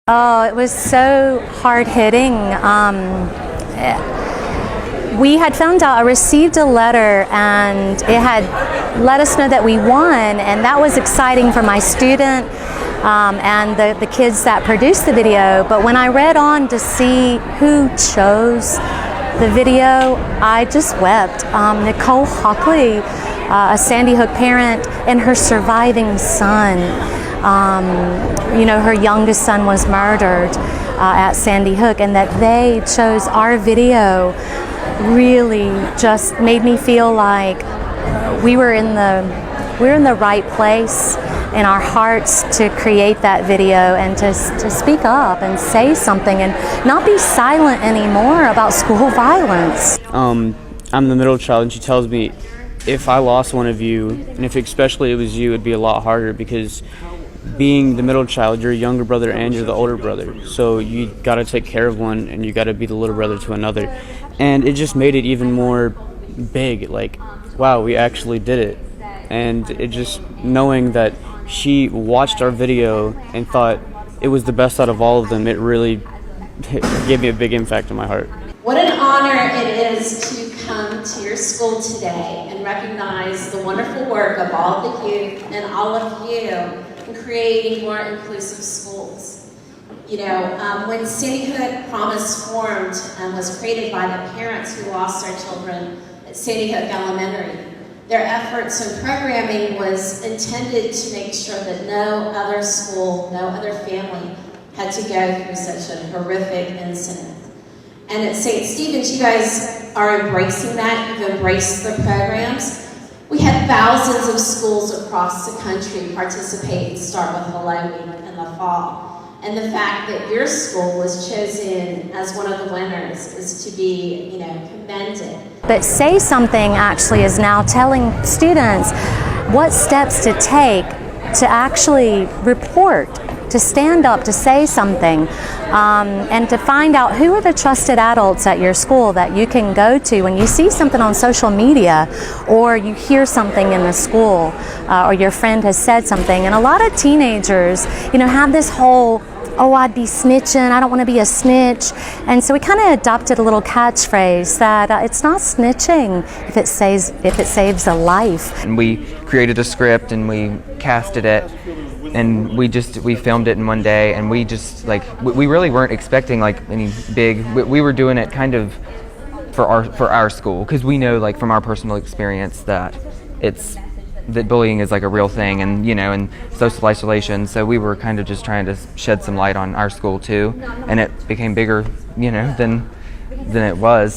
Oh, it was so hard-hitting. We had found out, I received a letter and it had let us know that we won, and that was exciting for my student and the kids that produced the video. But when I read on to see who chose the video, I just wept. Nicole Hockley, a Sandy Hook parent, and her surviving son. Her youngest son was murdered at Sandy Hook, and that they chose our video really just made me feel like we're in the right place in our hearts to create that video and to speak up and say something and not be silent anymore about school violence. I'm the middle child, and she tells me if I lost one of you, and if especially it was you, it'd be a lot harder, because being the middle child, you're a younger brother and you're the older brother, so you got to take care of one and you got to be the little brother to another. And it just made it even more big, like, wow, we actually did it. And it just, knowing that she watched our video and thought it was the best out of all of them, it really gave me a big impact on my heart. What an honor it is to come to your school today and recognize the wonderful work of all the youth and all of you in creating more inclusive schools. When Sandy Hook Promise formed and was created by the parents who lost their children at Sandy Hook Elementary, their efforts and programming was intended to make sure that no other school, no other family had to go through such a horrific incident. And at St. Stephen's, you guys are embracing that. You've embraced the programs. We had thousands of schools across the country participate in Start With Hello Week in the fall. And the fact that your school was chosen as one of the winners is to be, commended. But Say Something actually is now telling students what steps to take to actually report, to stand up, to say something, and to find out who are the trusted adults at your school that you can go to when you see something on social media or you hear something in the school or your friend has said something. And a lot of teenagers, have this whole, oh, I'd be snitching, I don't want to be a snitch. And so we kind of adopted a little catchphrase that it's not snitching if it saves a life. And we created a script and we casted it, and we filmed it in one day, and we really weren't expecting any big. We were doing it kind of for our school, because we know from our personal experience that bullying is a real thing, and social isolation. So we were kind of just trying to shed some light on our school too, and it became bigger than it was.